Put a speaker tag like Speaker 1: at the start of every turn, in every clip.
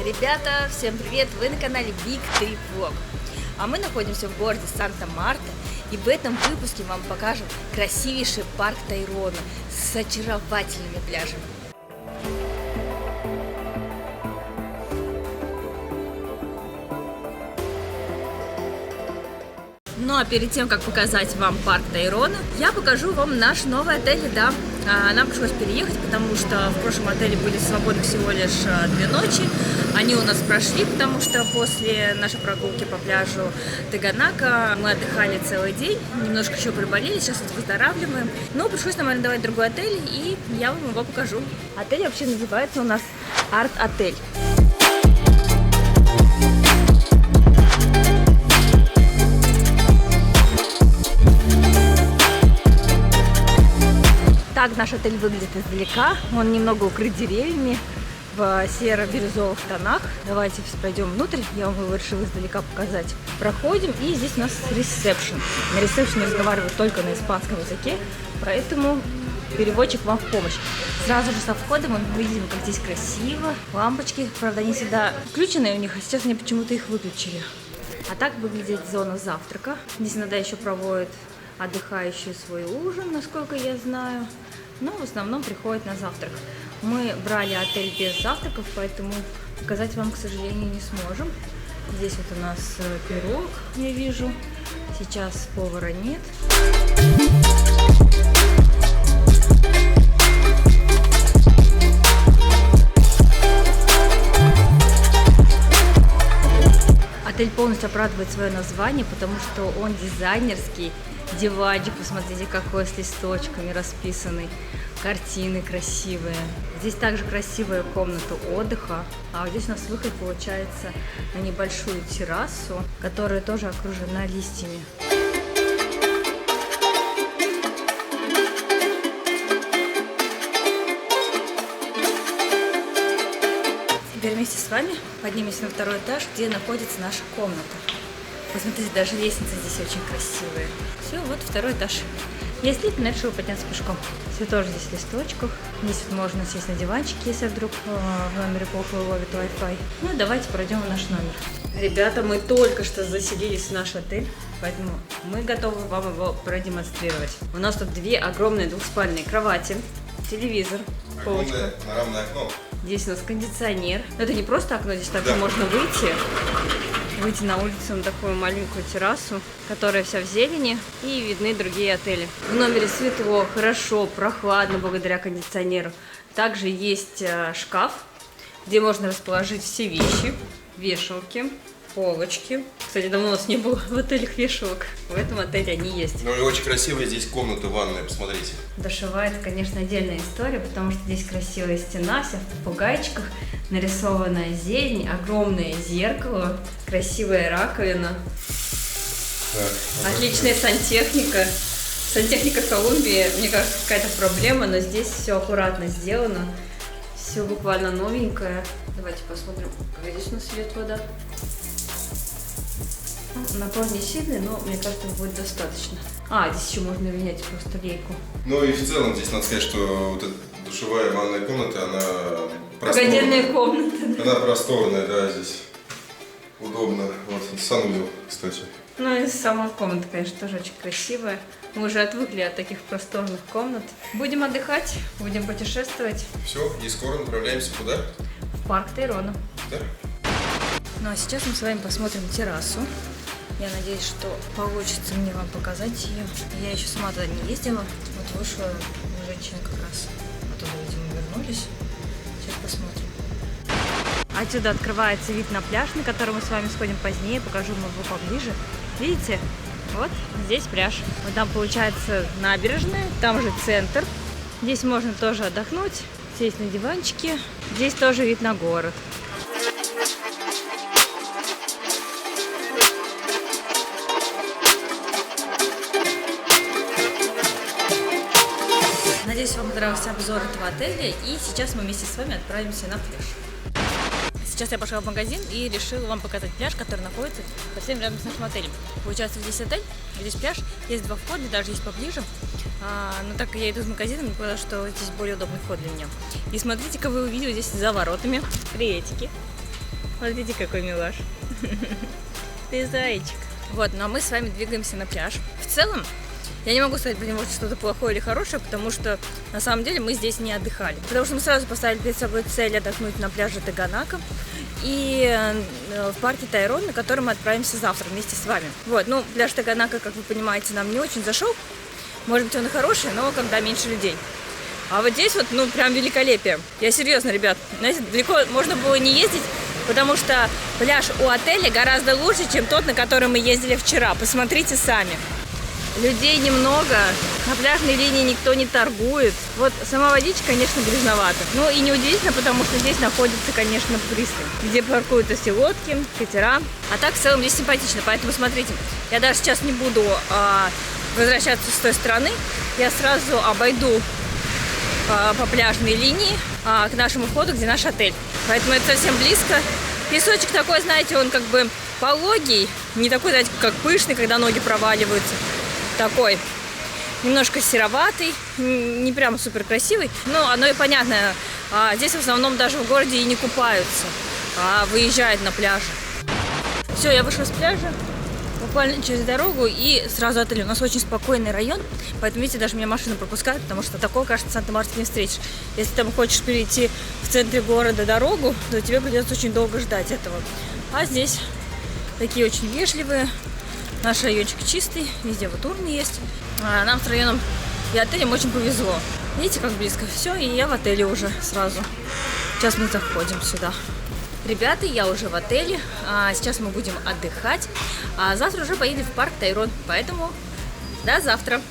Speaker 1: Ребята, всем привет! Вы на канале Big Trip Vlog. А мы находимся в городе Санта-Марта, и в этом выпуске вам покажем красивейший парк Тайрона с очаровательными пляжами. Ну а перед тем, как показать вам парк Тайрона, я покажу вам наш новый отель, да. Нам пришлось переехать, потому что в прошлом отеле были свободны всего лишь 2 ночи. Они у нас прошли, потому что после нашей прогулки по пляжу Таганака мы отдыхали целый день, немножко еще приболели, сейчас вот выздоравливаем. Но пришлось нам арендовать другой отель, и я вам его покажу. Отель вообще называется у нас Арт-отель. Так наш отель выглядит издалека. Он немного укрыт деревьями в серо-бирюзовых тонах. Давайте пройдем внутрь, я вам его решила издалека показать. Проходим, и здесь у нас ресепшн. На ресепшене разговаривают только на испанском языке, поэтому переводчик вам в помощь. Сразу же со входом мы видим, как здесь красиво. Лампочки, правда, они всегда включены у них, а сейчас они почему-то их выключили. А так выглядит зона завтрака. Здесь иногда еще проводят отдыхающие свой ужин, насколько я знаю, но в основном приходят на завтрак. Мы брали отель без завтраков, поэтому показать вам, к сожалению, не сможем. Здесь вот у нас пирог, я вижу. Сейчас повара нет. Отель полностью оправдывает свое название, потому что он дизайнерский. Диванчик, посмотрите, какой с листочками расписанный. Картины красивые. Здесь также красивая комната отдыха. А вот здесь у нас выход получается на небольшую террасу, которая тоже окружена листьями. Теперь вместе с вами поднимемся на 2-й этаж, где находится наша комната. Посмотрите, даже лестницы здесь очень красивые. Все, вот 2-й этаж. Если я решила подняться пешком. Все тоже здесь в листочках. Здесь вот можно сесть на диванчик, если вдруг в номере плохо ловит Wi-Fi. Ну и давайте пройдем в наш номер. Ребята, мы только что заселились в наш отель, поэтому мы готовы вам его продемонстрировать. У нас тут 2 огромные двухспальные кровати, телевизор, полочка.
Speaker 2: Панорамное окно.
Speaker 1: Здесь у нас кондиционер. Но это не просто окно, здесь также можно выйти на улицу, на такую маленькую террасу, которая вся в зелени, и видны другие отели. В номере светло, хорошо, прохладно благодаря кондиционеру. Также есть шкаф, где можно расположить все вещи, вешалки, полочки. Кстати, давно у нас не было в отелях вешалок. В этом отеле они есть.
Speaker 2: Ну и очень красивая здесь комната ванная, посмотрите.
Speaker 1: Душевая, это, конечно, отдельная история, потому что здесь красивая стена, вся в попугайчиках, нарисованная зелень, огромное зеркало, красивая раковина, отличная сантехника. Сантехника Колумбии, мне кажется, какая-то проблема, но здесь все аккуратно сделано, все буквально новенькое. Давайте посмотрим, как здесь у нас идет вода. Напор не сильный, но мне кажется, будет достаточно. Здесь еще можно менять просто лейку.
Speaker 2: Ну и в целом здесь надо сказать, что вот эта душевая ванная комната, она просторная.
Speaker 1: Отдельная комната.
Speaker 2: Она просторная, да, здесь удобно. Вот санузел, кстати.
Speaker 1: Ну и сама комната, конечно, тоже очень красивая. Мы уже отвыкли от таких просторных комнат. Будем отдыхать, будем путешествовать.
Speaker 2: Все, и скоро направляемся куда?
Speaker 1: В парк Тайрона.
Speaker 2: Да. Ну
Speaker 1: а сейчас мы с вами посмотрим террасу. Я надеюсь, что получится мне вам показать ее. Я еще сама туда не ездила. Вот вышла женщина как раз. Оттуда, видимо, вернулись. Сейчас посмотрим. Отсюда открывается вид на пляж, на который мы с вами сходим позднее. Покажу вам его поближе. Видите? Вот здесь пляж. Вот там получается набережная, там же центр. Здесь можно тоже отдохнуть, сесть на диванчике. Здесь тоже вид на город. Надеюсь, вам понравился обзор этого отеля, и сейчас мы вместе с вами отправимся на пляж. Сейчас я пошла в магазин и решила вам показать пляж, который находится совсем рядом с нашим отелем. Получается, здесь отель, здесь пляж, есть 2 входа, даже есть поближе. Но так как я иду из магазина, мне показалось, что здесь более удобный вход для меня. И смотрите-ка, вы увидели здесь за воротами приветики. Смотрите, какой милаш. Ты зайчик. Вот, ну а мы с вами двигаемся на пляж. В целом, я не могу сказать про него что-то плохое или хорошее, потому что на самом деле мы здесь не отдыхали. Потому что мы сразу поставили перед собой цель отдохнуть на пляже Таганака и в парке Тайрон, на который мы отправимся завтра вместе с вами. Вот, ну, пляж Таганака, как вы понимаете, нам не очень зашел. Может быть, он и хороший, но когда меньше людей. А вот здесь вот, ну, прям великолепие. Я серьезно, ребят, знаете, далеко можно было не ездить, потому что пляж у отеля гораздо лучше, чем тот, на который мы ездили вчера. Посмотрите сами. Людей немного, на пляжной линии никто не торгует. Вот сама водичка, конечно, грязновата. Ну и неудивительно, потому что здесь находится, конечно, пристань, где паркуются все лодки, катера. А так в целом здесь симпатично, поэтому смотрите, я даже сейчас не буду возвращаться с той стороны. Я сразу обойду по пляжной линии к нашему входу, где наш отель. Поэтому это совсем близко. Песочек такой, знаете, он как бы пологий, не такой, знаете, как пышный, когда ноги проваливаются. Такой немножко сероватый, не прям супер красивый, но оно и понятно. Здесь в основном даже в городе и не купаются, а выезжают на пляже. Все, я вышла с пляжа, буквально через дорогу и сразу отель. У нас очень спокойный район, поэтому, видите, даже меня машину пропускают, потому что такого, кажется, в Санта-Марте не встретишь. Если ты хочешь перейти в центре города дорогу, то тебе придется очень долго ждать этого. А здесь такие очень вежливые. Наш райончик чистый, везде вот урны есть. Нам с районом и отелем очень повезло. Видите, как близко все, и я в отеле уже сразу. Сейчас мы заходим сюда. Ребята, я уже в отеле. Сейчас мы будем отдыхать. А завтра уже поедем в парк Тайрон. Поэтому до завтра.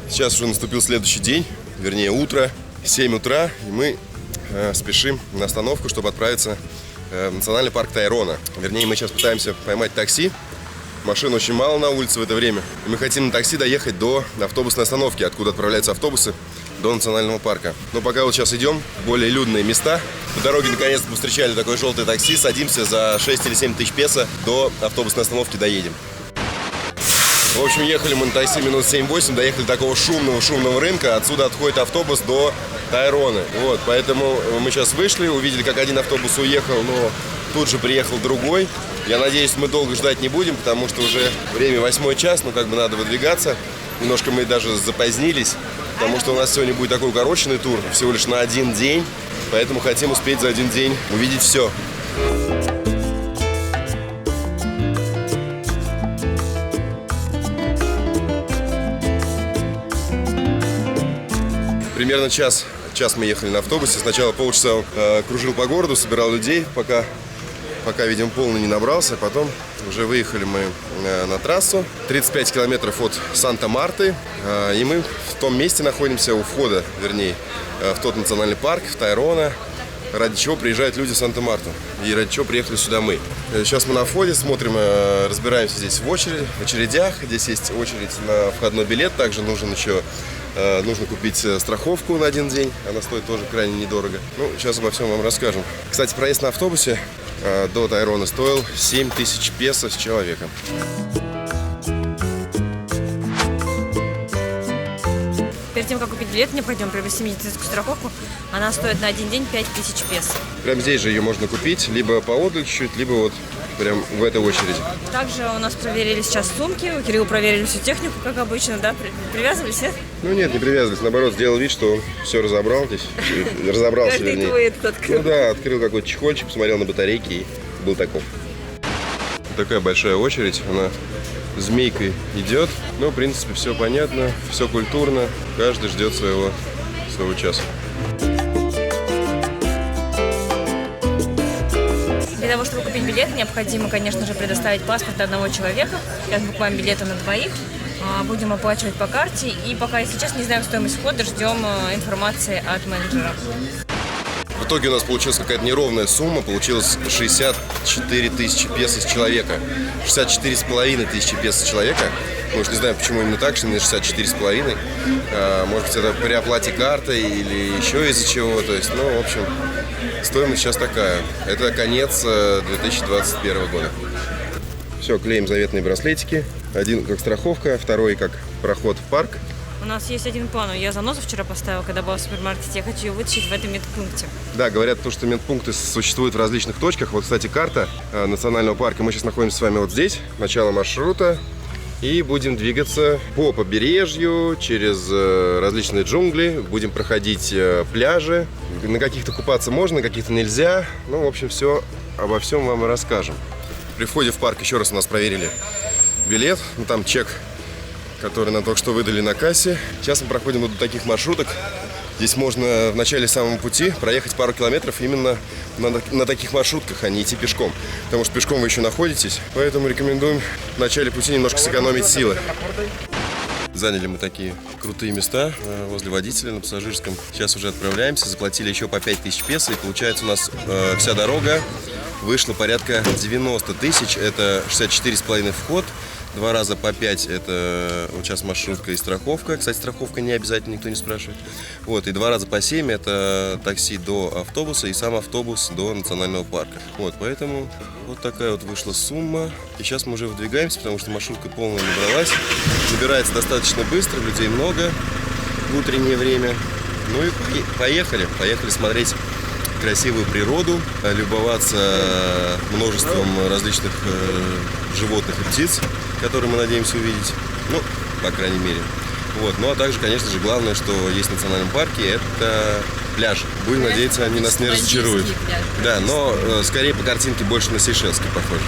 Speaker 2: Сейчас уже наступил следующий день, вернее утро, 7 утра, и мы спешим на остановку, чтобы отправиться в национальный парк Тайрона. Вернее, мы сейчас пытаемся поймать такси. Машин очень мало на улице в это время. И мы хотим на такси доехать до автобусной остановки, откуда отправляются автобусы до национального парка. Но пока вот сейчас идем в более людные места. По дороге наконец-то встречали такое желтое такси. Садимся, за 6 или 7 тысяч песо до автобусной остановки доедем. В общем, ехали мы на такси минут 7-8, доехали до такого шумного рынка. Отсюда отходит автобус до Тайрона. Вот, поэтому мы сейчас вышли, увидели, как один автобус уехал, но тут же приехал другой. Я надеюсь, мы долго ждать не будем, потому что уже время 8 час, ну как бы надо выдвигаться. Немножко мы даже запозднились, потому что у нас сегодня будет такой укороченный тур, всего лишь на один день. Поэтому хотим успеть за один день увидеть все. Примерно час мы ехали на автобусе. Сначала полчаса кружил по городу, собирал людей, пока, видимо, полный не набрался. Потом уже выехали мы на трассу. 35 километров от Санта-Марты. И мы в том месте находимся у входа, вернее, в тот национальный парк, в Тайрона, ради чего приезжают люди в Санта-Марту. И ради чего приехали сюда мы. Сейчас мы на входе смотрим, разбираемся здесь в очередях. Здесь есть очередь на входной билет. Также нужно купить страховку на один день. Она стоит тоже крайне недорого. Ну, сейчас обо всем вам расскажем. Кстати, проезд на автобусе до Тайрона стоил 7000 песо с человека.
Speaker 1: Перед тем, как купить билет, необходимо провести медицинскую страховку. Она стоит на один день 5000 песо.
Speaker 2: Прямо здесь же ее можно купить, либо поодаль чуть-чуть, либо вот прям в этой очереди.
Speaker 1: Также у нас проверили сейчас сумки, у Кирилла проверили всю технику, как обычно, да? Привязывались, нет?
Speaker 2: Ну нет, не привязывались, наоборот, сделал вид, что все разобрал здесь, разобрался, вернее.
Speaker 1: Твой этот открыл.
Speaker 2: Ну да, открыл какой-то чехольчик, посмотрел на батарейки и был таков. Такая большая очередь, она змейкой идет, но в принципе все понятно, все культурно, каждый ждет своего часа.
Speaker 1: Для того, чтобы купить билет, необходимо, конечно же, предоставить паспорт одного человека. Сейчас буквально билеты на двоих. Будем оплачивать по карте. И пока, если честно, не знаем стоимость входа, ждем информации от менеджера.
Speaker 2: В итоге у нас получилась какая-то неровная сумма, получилось 64 тысячи песо с человека. 64,5 тысячи песо с человека. Мы уж не знаем, почему именно так, что именно 64,5. Может быть, это при оплате картой или еще из-за чего. То есть, ну, в общем, стоимость сейчас такая. Это конец 2021 года. Все, клеим заветные браслетики. Один как страховка, второй как проход в парк.
Speaker 1: У нас есть один план. Я занозу вчера поставила, когда была в супермаркете. Я хочу ее вытащить в этом медпункте.
Speaker 2: Да, говорят, что медпункты существуют в различных точках. Вот, кстати, карта национального парка. Мы сейчас находимся с вами вот здесь, начало маршрута. И будем двигаться по побережью, через различные джунгли. Будем проходить пляжи. На каких-то купаться можно, на каких-то нельзя. Ну, в общем, обо всем вам и расскажем. При входе в парк еще раз у нас проверили билет. Ну, там чек, который нам только что выдали на кассе. Сейчас мы проходим вот до таких маршруток. Здесь можно в начале самого пути проехать пару километров именно на таких маршрутках, а не идти пешком. Потому что пешком вы еще находитесь. Поэтому рекомендуем в начале пути немножко сэкономить силы. Заняли мы такие крутые места возле водителя на пассажирском. Сейчас уже отправляемся. Заплатили еще по 5000 песо. И получается у нас вся дорога вышла порядка 90 тысяч. Это 64,5 вход. 2 раза по 5 это вот сейчас маршрутка и страховка. Кстати, страховка не обязательно, никто не спрашивает. Вот, и 2 раза по 7 это такси до автобуса и сам автобус до национального парка. Вот, поэтому вот такая вот вышла сумма. И сейчас мы уже выдвигаемся, потому что маршрутка полная набралась. Набирается достаточно быстро, людей много в утреннее время. Ну и поехали. Поехали смотреть красивую природу, любоваться множеством различных животных и птиц, которые мы надеемся увидеть, ну, по крайней мере. Вот. Ну, а также, конечно же, главное, что есть в национальном парке, это пляж. Будем надеяться, они нас не разочаруют. Да, но скорее по картинке больше на Сейшельский похоже.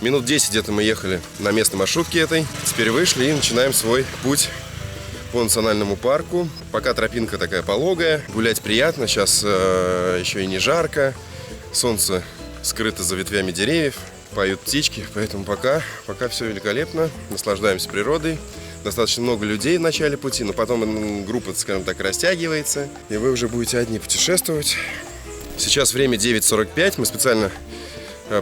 Speaker 2: Минут 10 где-то мы ехали на местной маршрутке этой. Теперь вышли и начинаем свой путь по национальному парку. Пока тропинка такая пологая, гулять приятно. Сейчас еще и не жарко. Солнце скрыто за ветвями деревьев. Поют птички, поэтому пока все великолепно. Наслаждаемся природой. Достаточно много людей в начале пути, но потом группа, скажем так, растягивается. И вы уже будете одни путешествовать. Сейчас время 9:45. Мы специально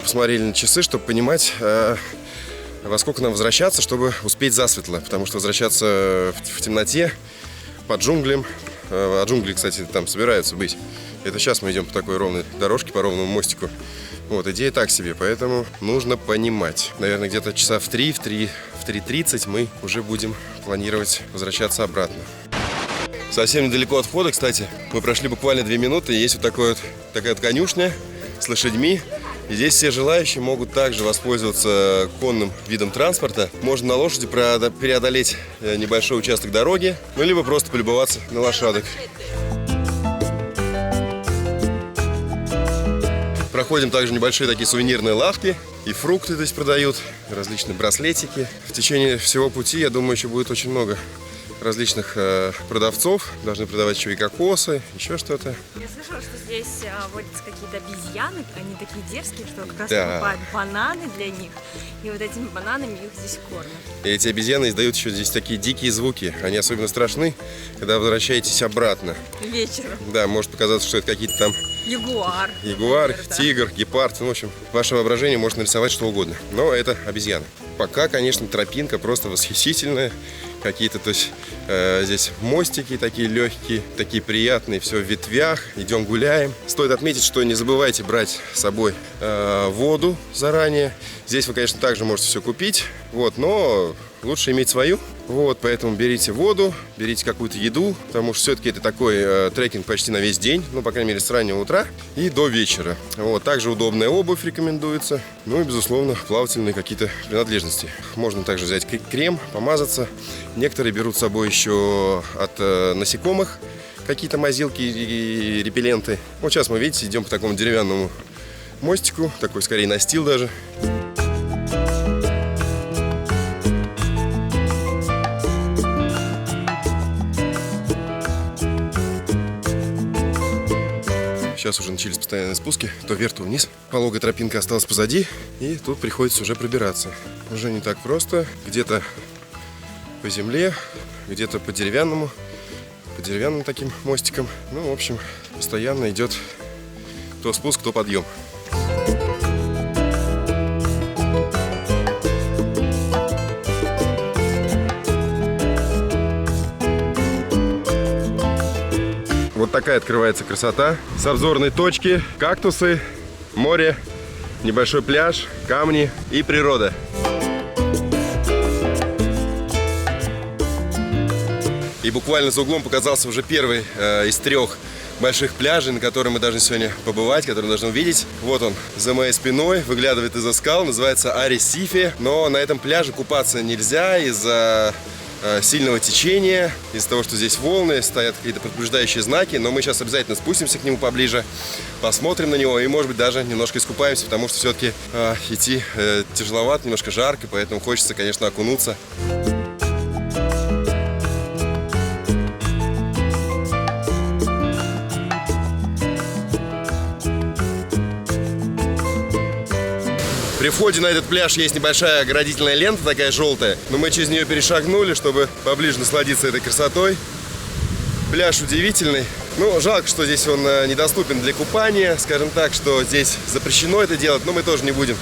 Speaker 2: посмотрели на часы, чтобы понимать, во сколько нам возвращаться, чтобы успеть засветло. Потому что возвращаться в темноте по джунглям, а джунгли, кстати, там собираются быть. Это сейчас мы идем по такой ровной дорожке, по ровному мостику. Вот, идея так себе, поэтому нужно понимать. Наверное, где-то часа в 3:30 мы уже будем планировать возвращаться обратно. Совсем недалеко от входа, кстати, мы прошли буквально 2 минуты, и есть вот такая вот конюшня с лошадьми. И здесь все желающие могут также воспользоваться конным видом транспорта. Можно на лошади преодолеть небольшой участок дороги, ну, либо просто полюбоваться на лошадок. Проходим также небольшие такие сувенирные лавки. И фрукты здесь продают, различные браслетики. В течение всего пути, я думаю, еще будет очень много различных продавцов. Должны продавать еще и кокосы, еще что-то.
Speaker 1: Я слышала, что здесь водятся какие-то обезьяны. Они такие дерзкие, что как раз
Speaker 2: Да.
Speaker 1: покупают бананы для них. И вот этими бананами их здесь кормят.
Speaker 2: И эти обезьяны издают еще здесь такие дикие звуки. Они особенно страшны, когда возвращаетесь обратно.
Speaker 1: Вечером.
Speaker 2: Да, может показаться, что это какие-то там
Speaker 1: Ягуар.
Speaker 2: ягуар,
Speaker 1: например, да.
Speaker 2: тигр, гепард. Ну, в общем, ваше воображение может нарисовать что угодно. Но это обезьяны. Пока, конечно, тропинка просто восхитительная. Какие-то, то есть, здесь мостики такие легкие, такие приятные, все в ветвях. Идем гуляем. Стоит отметить, что не забывайте брать с собой воду заранее. Здесь вы, конечно, также можете все купить, вот, но лучше иметь свою. Вот, поэтому берите воду, берите какую-то еду, потому что все-таки это такой трекинг почти на весь день, ну, по крайней мере, с раннего утра и до вечера. Вот, также удобная обувь рекомендуется, ну и, безусловно, плавательные какие-то принадлежности. Можно также взять крем, помазаться. Некоторые берут с собой еще от насекомых какие-то мазилки и репелленты. Вот сейчас мы, видите, идем по такому деревянному мостику, такой скорее настил даже. Сейчас уже начались постоянные спуски, то вверх, то вниз. Пологая тропинка осталась позади, и тут приходится уже пробираться. Уже не так просто. Где-то по земле, где-то по деревянным таким мостикам. Ну, в общем, постоянно идет то спуск, то подъем. Вот такая открывается красота. С обзорной точки кактусы, море, небольшой пляж, камни и природа. И буквально за углом показался уже первый из 3 больших пляжей, на котором мы должны сегодня побывать, который мы должны увидеть. Вот он за моей спиной, выглядывает из-за скал, называется Аресифе. Но на этом пляже купаться нельзя из-за сильного течения, из-за того, что здесь волны, стоят какие-то предупреждающие знаки. Но мы сейчас обязательно спустимся к нему поближе, посмотрим на него и, может быть, даже немножко искупаемся, потому что все-таки идти тяжеловато, немножко жарко, поэтому хочется, конечно, окунуться. При входе на этот пляж есть небольшая оградительная лента, такая желтая, но мы через нее перешагнули, чтобы поближе насладиться этой красотой. Пляж удивительный. Ну, жалко, что здесь он недоступен для купания, скажем так, что здесь запрещено это делать, но мы тоже не будем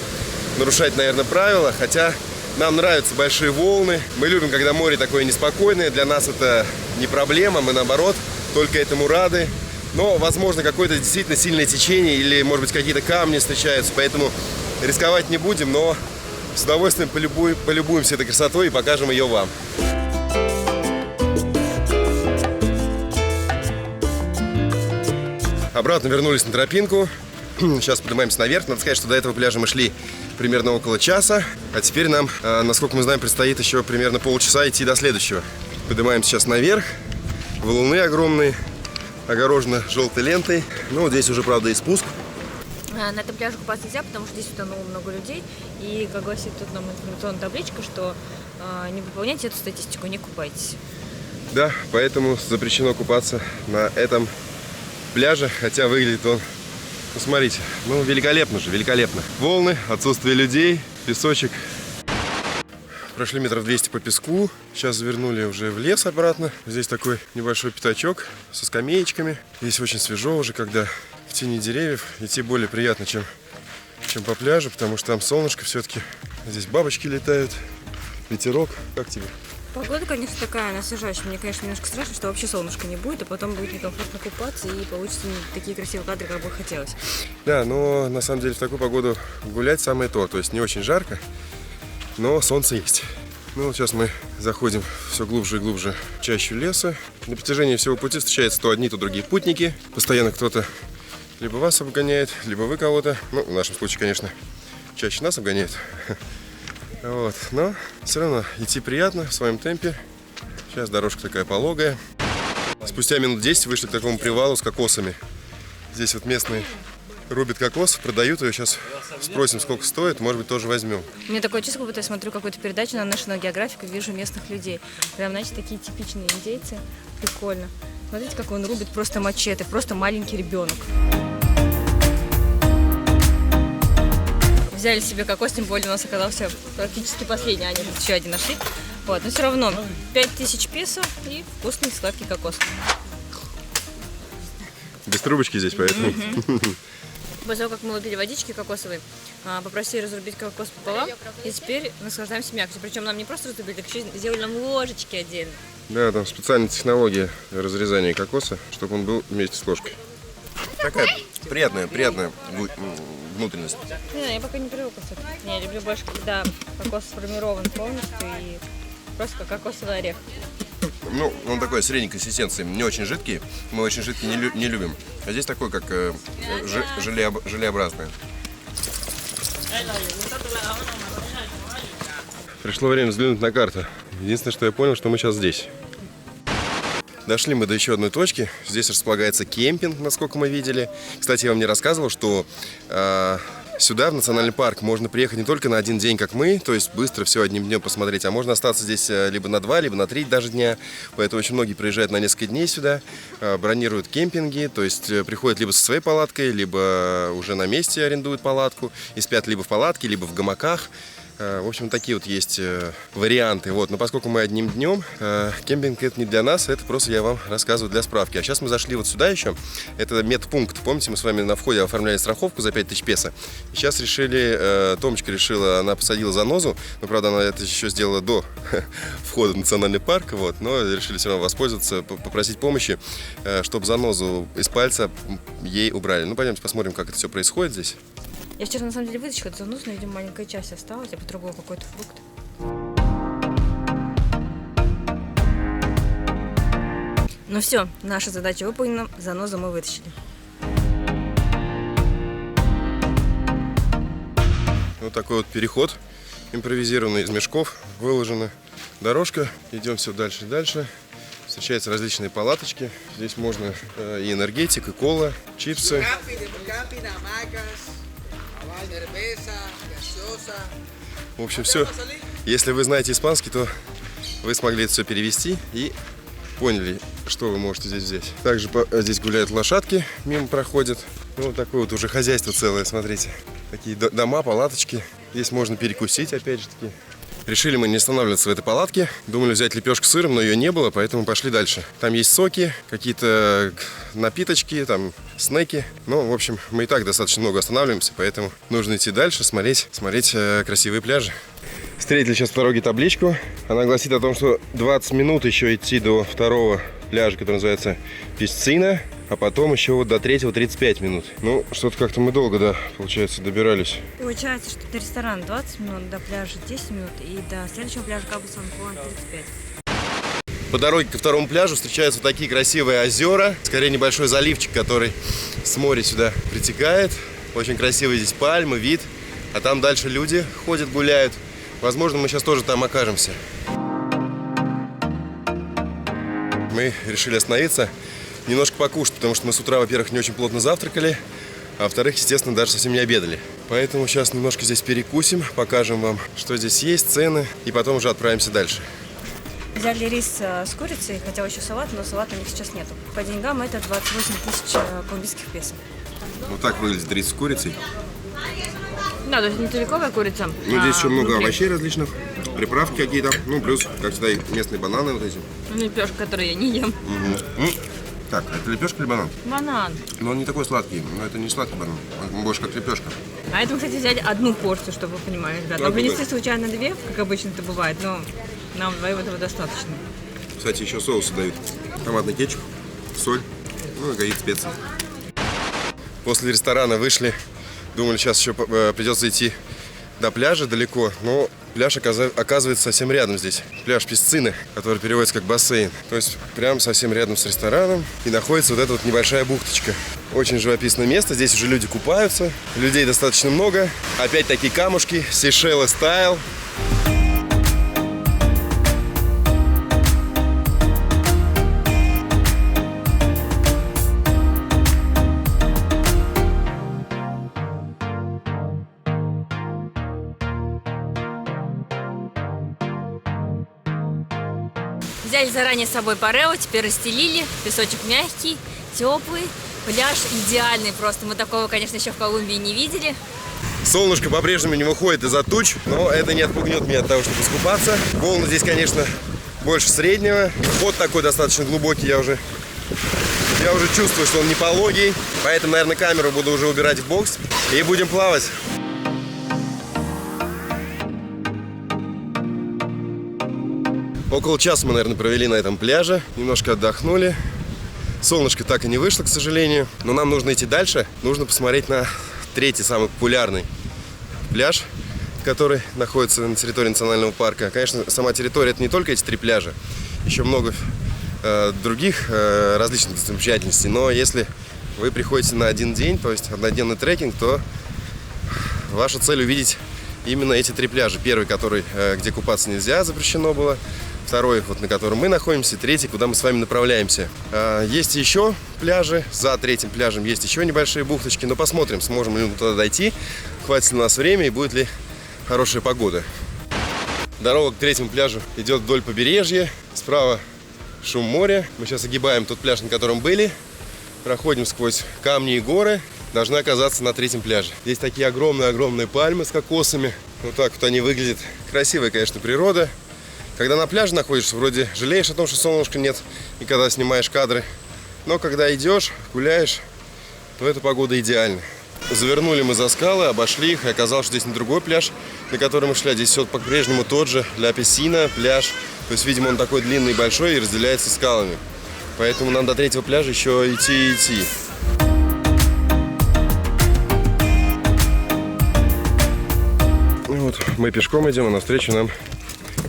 Speaker 2: нарушать, наверное, правила, хотя нам нравятся большие волны. Мы любим, когда море такое неспокойное, для нас это не проблема, мы наоборот только этому рады. Но, возможно, какое-то действительно сильное течение или, может быть, какие-то камни встречаются, поэтому рисковать не будем, но с удовольствием полюбуемся этой красотой и покажем ее вам. Обратно вернулись на тропинку. Сейчас поднимаемся наверх. Надо сказать, что до этого пляжа мы шли примерно около часа. А теперь нам, насколько мы знаем, предстоит еще примерно полчаса идти до следующего. Поднимаемся сейчас наверх. Валуны огромные. Огорожено желтой лентой. Ну, вот здесь уже, правда, и спуск.
Speaker 1: На этом пляже купаться нельзя, потому что здесь утонуло много людей. И, как гласит тут нам информационная табличка, что не выполняйте эту статистику, не купайтесь.
Speaker 2: Да, поэтому запрещено купаться на этом пляже. Хотя выглядит он, ну, смотрите, ну, великолепно же, великолепно. Волны, отсутствие людей, песочек. Прошли метров 200 по песку. Сейчас завернули уже в лес обратно. Здесь такой небольшой пятачок со скамеечками. Здесь очень свежо уже, когда в тени деревьев. Идти более приятно, чем по пляжу, потому что там солнышко все-таки. Здесь бабочки летают, ветерок. Как тебе?
Speaker 1: Погода, конечно, такая освежающая. Мне, конечно, немножко страшно, что вообще солнышка не будет, а потом будет некомфортно купаться и получится не такие красивые кадры, как бы хотелось.
Speaker 2: Да, но на самом деле в такую погоду гулять самое то. То есть не очень жарко, но солнце есть. Ну вот сейчас мы заходим все глубже и глубже в чащу леса. На протяжении всего пути встречаются то одни, то другие путники. Постоянно кто-то либо вас обгоняет, либо вы кого-то. Ну, в нашем случае, конечно, чаще нас обгоняют. Вот. Но все равно идти приятно в своем темпе. Сейчас дорожка такая пологая. Спустя минут 10 вышли к такому привалу с кокосами. Здесь вот местные рубят кокос, продают ее. Сейчас спросим, сколько стоит, может быть, тоже возьмем.
Speaker 1: У меня такое чувство, будто я смотрю какую-то передачу на National Geographic и вижу местных людей. Прям, знаете, такие типичные индейцы. Прикольно. Смотрите, как он рубит просто мачете, просто маленький ребенок. Взяли себе кокос, тем более у нас оказался практически последний, они тут еще один нашли. Вот, но все равно 5000 песо и вкусный сладкий кокос.
Speaker 2: Без трубочки здесь, поэтому.
Speaker 1: После того, как мы выпили водички кокосовой, попросили разрубить кокос пополам, и теперь наслаждаемся мякотью. Причем нам не просто разрубили, так еще сделали нам ложечки отдельно.
Speaker 2: Да, там специальная технология разрезания кокоса, чтобы он был вместе с ложкой. Такая приятная внутренность.
Speaker 1: Не, я пока не привыкла. Я люблю больше, когда кокос сформирован полностью и просто как кокосовый орех.
Speaker 2: Ну, он такой средней консистенции, не очень жидкий. Мы очень жидкий не любим. А здесь такой, как желеобразный. Пришло время взглянуть на карту. Единственное, что я понял, что мы сейчас здесь. Дошли мы до еще одной точки. Здесь располагается кемпинг, насколько мы видели. Кстати, я вам не рассказывал, что сюда, в национальный парк, можно приехать не только на один день, как мы, то есть быстро все одним днем посмотреть, а можно остаться здесь либо на 2, либо на 3 даже дня. Поэтому очень многие приезжают на несколько дней сюда, бронируют кемпинги, то есть приходят либо со своей палаткой, либо уже на месте арендуют палатку и спят либо в палатке, либо в гамаках. В общем, такие вот есть варианты. Вот. Но поскольку мы одним днем, кемпинг это не для нас, это просто я вам рассказываю для справки. А сейчас мы зашли вот сюда еще. Это медпункт. Помните, мы с вами на входе оформляли страховку за 5000 песо. И сейчас решили, Томочка решила, она посадила занозу. Но, правда, она это еще сделала до входа в национальный парк. Вот. Но решили все равно воспользоваться, попросить помощи, чтобы занозу из пальца ей убрали. Ну, пойдемте посмотрим, как это все происходит здесь.
Speaker 1: Я вчера на самом деле вытащила эту занозу, но, видимо, маленькая часть осталась. Я потрогала какой-то фрукт. Ну все, наша задача выполнена, занозу мы вытащили.
Speaker 2: Вот такой вот переход импровизированный из мешков. Выложена дорожка. Идем все дальше и дальше. Встречаются различные палаточки. Здесь можно и энергетик, и кола, чипсы. В общем, все. Если вы знаете испанский, то вы смогли это все перевести и поняли, что вы можете здесь взять. Также здесь гуляют лошадки, мимо проходят. Ну, вот такое вот уже хозяйство целое, смотрите. Такие дома, палаточки. Здесь можно перекусить, опять же таки. Решили мы не останавливаться в этой палатке. Думали взять лепешку с сыром, но ее не было, поэтому пошли дальше. Там есть соки, какие-то напиточки, там снеки. Ну, в общем, мы и так достаточно много останавливаемся, поэтому нужно идти дальше, смотреть красивые пляжи. Встретили сейчас по дороге табличку. Она гласит о том, что 20 минут еще идти до второго пляжа, который называется Писцина, а потом еще вот до 3-го 35 минут. Ну, что-то как-то мы долго, да, получается, добирались.
Speaker 1: Получается, что до ресторана 20 минут, до пляжа 10 минут и до следующего пляжа Кабо-Сан-Хуан 35.
Speaker 2: По дороге ко второму пляжу встречаются вот такие красивые озера. Скорее небольшой заливчик, который с моря сюда притекает. Очень красивые здесь пальмы, вид. А там дальше люди ходят, гуляют. Возможно, мы сейчас тоже там окажемся. Мы решили остановиться, немножко покушать, потому что мы с утра, во-первых, не очень плотно завтракали, а во-вторых, естественно, даже совсем не обедали. Поэтому сейчас немножко здесь перекусим, покажем вам, что здесь есть, цены, и потом уже отправимся дальше.
Speaker 1: Взяли рис с курицей, хотел еще салат, но салата у них сейчас нету. По деньгам это 28 тысяч колумбийских песо.
Speaker 2: Вот так выглядит рис с курицей.
Speaker 1: Да, то есть не целиковая курица.
Speaker 2: Ну, здесь еще много овощей различных, приправки какие-то, ну, плюс, как всегда, и местные бананы вот эти.
Speaker 1: Лепешка, которую я не ем.
Speaker 2: Так, это лепешка или банан?
Speaker 1: Банан.
Speaker 2: Но он не такой сладкий, но это не сладкий банан, он больше как лепешка.
Speaker 1: А это мы, кстати, взяли одну порцию, чтобы вы понимали, ребята. Нам принесли случайно две, как обычно это бывает, но нам вдвоем этого достаточно.
Speaker 2: Кстати, еще соусы дают. Томатный кетчуп, соль, ну и какие-то специи. После ресторана вышли, думали, сейчас еще придется идти до пляжа далеко, но пляж оказывается совсем рядом здесь. Пляж Писцины, который переводится как бассейн. То есть прям совсем рядом с рестораном. И находится вот эта вот небольшая бухточка. Очень живописное место. Здесь уже люди купаются. Людей достаточно много. Опять такие камушки. Сейшелы стайл.
Speaker 1: Взяли заранее с собой парео, теперь расстелили. Песочек мягкий, теплый. Пляж идеальный просто. Мы такого, конечно, еще в Колумбии не видели.
Speaker 2: Солнышко по-прежнему не выходит из-за туч, но это не отпугнет меня от того, чтобы искупаться. Волны здесь, конечно, больше среднего. Вход такой достаточно глубокий, я уже чувствую, что он не пологий. Поэтому, наверное, камеру буду уже убирать в бокс и будем плавать. Около часа мы, наверное, провели на этом пляже. Немножко отдохнули. Солнышко так и не вышло, к сожалению. Но нам нужно идти дальше. Нужно посмотреть на третий, самый популярный пляж, который находится на территории национального парка. Конечно, сама территория — это не только эти 3 пляжа. Еще много других различных достопримечательностей. Но если вы приходите на один день, то есть однодневный трекинг, то ваша цель — увидеть именно эти 3 пляжа. Первый, который, где купаться нельзя, запрещено было. Второй, вот на котором мы находимся. И третий, куда мы с вами направляемся. Есть еще пляжи. За третьим пляжем есть еще небольшие бухточки. Но посмотрим, сможем ли мы туда дойти. Хватит ли у нас время и будет ли хорошая погода. Дорога к третьему пляжу идет вдоль побережья. Справа шум моря. Мы сейчас огибаем тот пляж, на котором были. Проходим сквозь камни и горы. Должны оказаться на третьем пляже. Здесь такие огромные-огромные пальмы с кокосами. Вот так вот они выглядят. Красивая, конечно, природа. Когда на пляже находишься, вроде жалеешь о том, что солнышка нет, и когда снимаешь кадры. Но когда идешь, гуляешь, то эта погода идеальна. Завернули мы за скалы, обошли их, и оказалось, что здесь не другой пляж, на который мы шли. Здесь все по-прежнему тот же, Ля Писина, пляж. То есть, видимо, он такой длинный и большой и разделяется скалами. Поэтому нам до третьего пляжа еще идти и идти. И вот мы пешком идем, а навстречу нам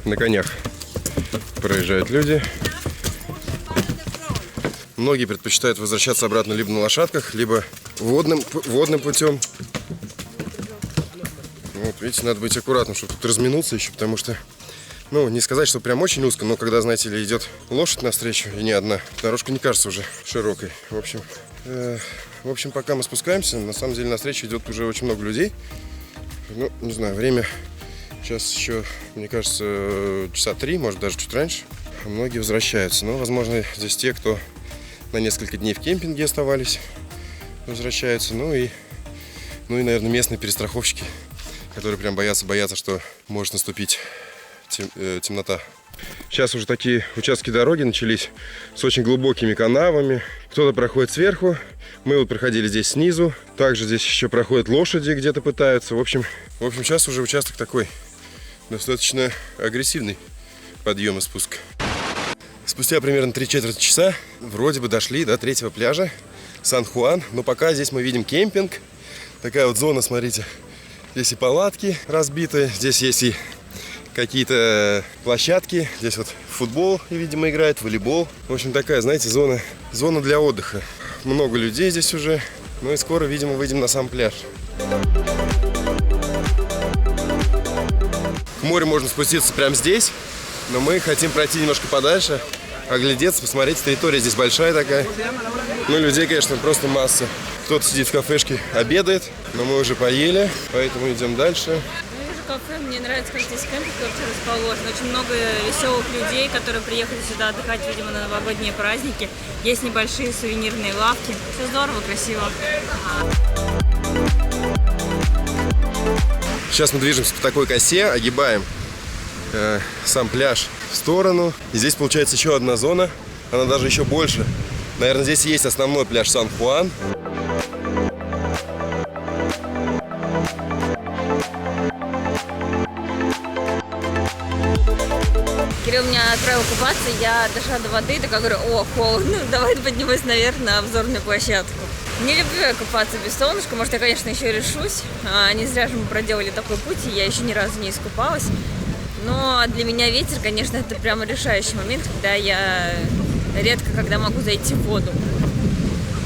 Speaker 2: на конях проезжают люди. Многие предпочитают возвращаться обратно либо на лошадках, либо водным путем. Вот, видите, надо быть аккуратным, чтобы тут разминуться еще, потому что, ну, не сказать, что прям очень узко, но когда, знаете ли, идет лошадь навстречу и не одна, дорожка не кажется уже широкой. В общем, пока мы спускаемся, на самом деле навстречу идет уже очень много людей. Ну, не знаю, время сейчас еще, мне кажется, часа 3, может даже чуть раньше. Многие возвращаются, но, возможно, здесь те, кто на несколько дней в кемпинге оставались, возвращаются. Ну и, наверное, местные перестраховщики, которые прям боятся, что может наступить темнота. Сейчас уже такие участки дороги начались с очень глубокими канавами. Кто-то проходит сверху, мы вот проходили здесь снизу. Также здесь еще проходят лошади, где-то пытаются. В общем, сейчас уже участок такой достаточно агрессивный подъем и спуск. Спустя примерно 3/4 часа вроде бы дошли до третьего пляжа Сан-Хуан. Но пока здесь мы видим кемпинг. Такая вот зона, смотрите. Здесь и палатки разбитые, здесь есть и какие-то площадки. Здесь вот футбол, видимо, играет, волейбол. В общем, такая, знаете, зона для отдыха. Много людей здесь уже. Ну и скоро, видимо, выйдем на сам пляж. К морю можно спуститься прямо здесь. Но мы хотим пройти немножко подальше, оглядеться, посмотреть. Территория здесь большая такая. Ну, людей, конечно, просто масса. Кто-то сидит в кафешке, обедает, но мы уже поели, поэтому идем дальше.
Speaker 1: Кафе. Мне нравится, как здесь кемпинг вообще расположен. Очень много веселых людей, которые приехали сюда отдыхать, видимо, на новогодние праздники. Есть небольшие сувенирные лавки. Все здорово, красиво.
Speaker 2: Сейчас мы движемся по такой косе, огибаем сам пляж в сторону. И здесь получается еще одна зона. Она даже еще больше. Наверное, здесь и есть основной пляж Сан-Хуан.
Speaker 1: Кирилл меня отправил купаться, я дошла до воды, такая говорю, о, холодно, давай поднимусь наверх на обзорную площадку. Не люблю я купаться без солнышка, может, я, конечно, еще решусь. Не зря же мы проделали такой путь, и я еще ни разу не искупалась. Но для меня ветер, конечно, это прямо решающий момент, когда я редко когда могу зайти в воду.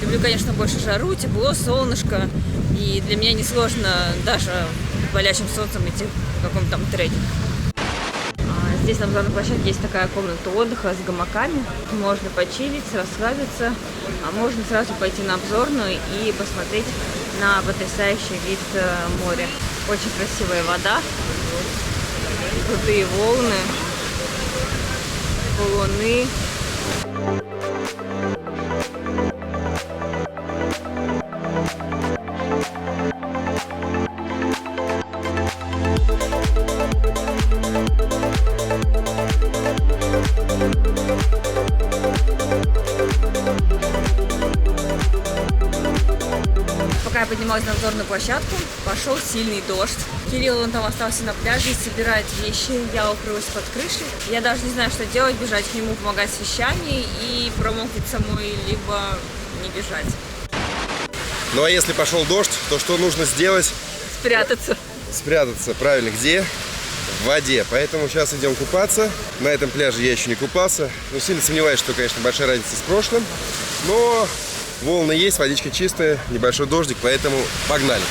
Speaker 1: Люблю, конечно, больше жару, тепло, солнышко. И для меня несложно даже палящим солнцем идти в каком-то там треке. Здесь на обзорной площадке есть такая комната отдыха с гамаками. Можно почилить, расслабиться, а можно сразу пойти на обзорную и посмотреть на потрясающий вид моря. Очень красивая вода, крутые волны, валуны. Пока я поднималась на обзорную площадку, пошел сильный дождь. Кирилл, он там остался на пляже, собирает вещи, я укрылась под крышей. Я даже не знаю, что делать, бежать к нему, помогать с вещами и промокнуть самой, либо не бежать.
Speaker 2: Ну а если пошел дождь, то что нужно сделать?
Speaker 1: Спрятаться.
Speaker 2: Спрятаться, правильно, где? В воде. Поэтому сейчас идем купаться. На этом пляже я еще не купался. Но сильно сомневаюсь, что, конечно, большая разница с прошлым. Но волны есть, водичка чистая, небольшой дождик, поэтому погнали.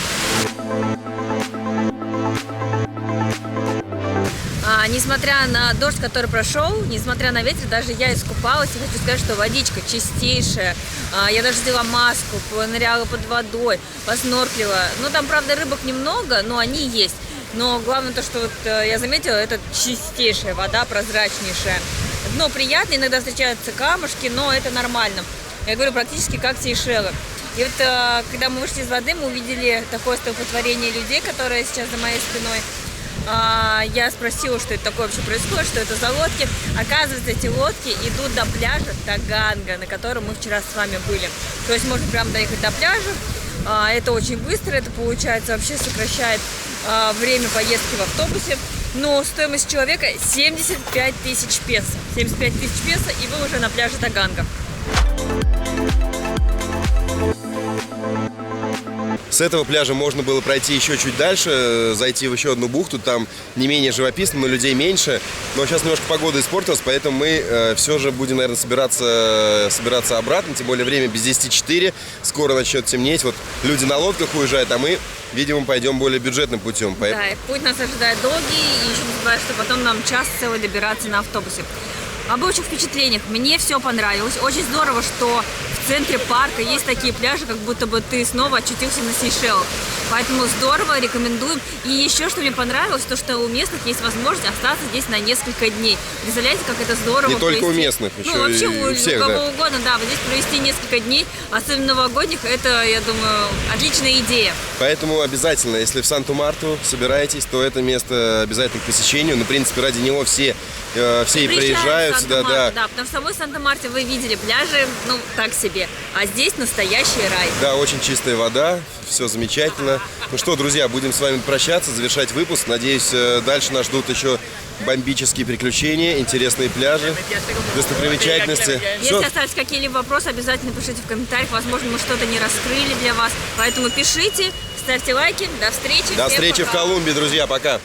Speaker 1: Несмотря на дождь, который прошел, несмотря на ветер, даже я искупалась. И хочу сказать, что водичка чистейшая. Я даже взяла маску, поныряла под водой, поснорклила. Ну, там, правда, рыбок немного, но они есть. Но главное то, что вот я заметила, это чистейшая вода, прозрачнейшая. Дно приятное, иногда встречаются камушки, но это нормально. Я говорю, практически как Сейшелы. И вот когда мы вышли из воды, мы увидели такое столпотворение людей, которые сейчас за моей спиной. Я спросила, что это такое вообще происходит, что это за лодки. Оказывается, эти лодки идут до пляжа Таганга, на котором мы вчера с вами были. То есть можно прямо доехать до пляжа. Это очень быстро, это получается вообще сокращает время поездки в автобусе. Но стоимость человека 75 тысяч песо. 75 тысяч песо, и вы уже на пляже Таганга.
Speaker 2: С этого пляжа можно было пройти еще чуть дальше, зайти в еще одну бухту, там не менее живописно, но людей меньше. Но сейчас немножко погода испортилась, поэтому мы все же будем, наверное, собираться обратно, тем более время без 10:04, скоро начнет темнеть. Вот люди на лодках уезжают, а мы, видимо, пойдем более бюджетным путем.
Speaker 1: Да, и путь нас ожидает долгий, и еще не забывай, что потом нам час целый добираться на автобусе. Об общих впечатлениях. Мне все понравилось. Очень здорово, что в центре парка есть такие пляжи, как будто бы ты снова очутился на Сейшелах. Поэтому здорово, рекомендуем. И еще, что мне понравилось, то, что у местных есть возможность остаться здесь на несколько дней. Представляете, как это здорово.
Speaker 2: Не только у местных, еще
Speaker 1: вообще
Speaker 2: и у всех,
Speaker 1: кого
Speaker 2: да.
Speaker 1: угодно, да. Вот здесь провести несколько дней, особенно новогодних, это, я думаю, отличная идея.
Speaker 2: Поэтому обязательно, если в Санту-Марту собираетесь, то это место обязательно к посещению. Ну, в принципе, ради него все и приезжают сюда, да.
Speaker 1: Да, потому что в самой Санта-Марте вы видели пляжи, ну, так себе. А здесь настоящий рай.
Speaker 2: Да, очень чистая вода, все замечательно. Ну что, друзья, будем с вами прощаться, завершать выпуск. Надеюсь, дальше нас ждут еще бомбические приключения, интересные пляжи, достопримечательности.
Speaker 1: Если остались какие-либо вопросы, обязательно пишите в комментариях. Возможно, мы что-то не раскрыли для вас. Поэтому пишите, ставьте лайки. До встречи.
Speaker 2: До встречи в Колумбии, друзья. Пока.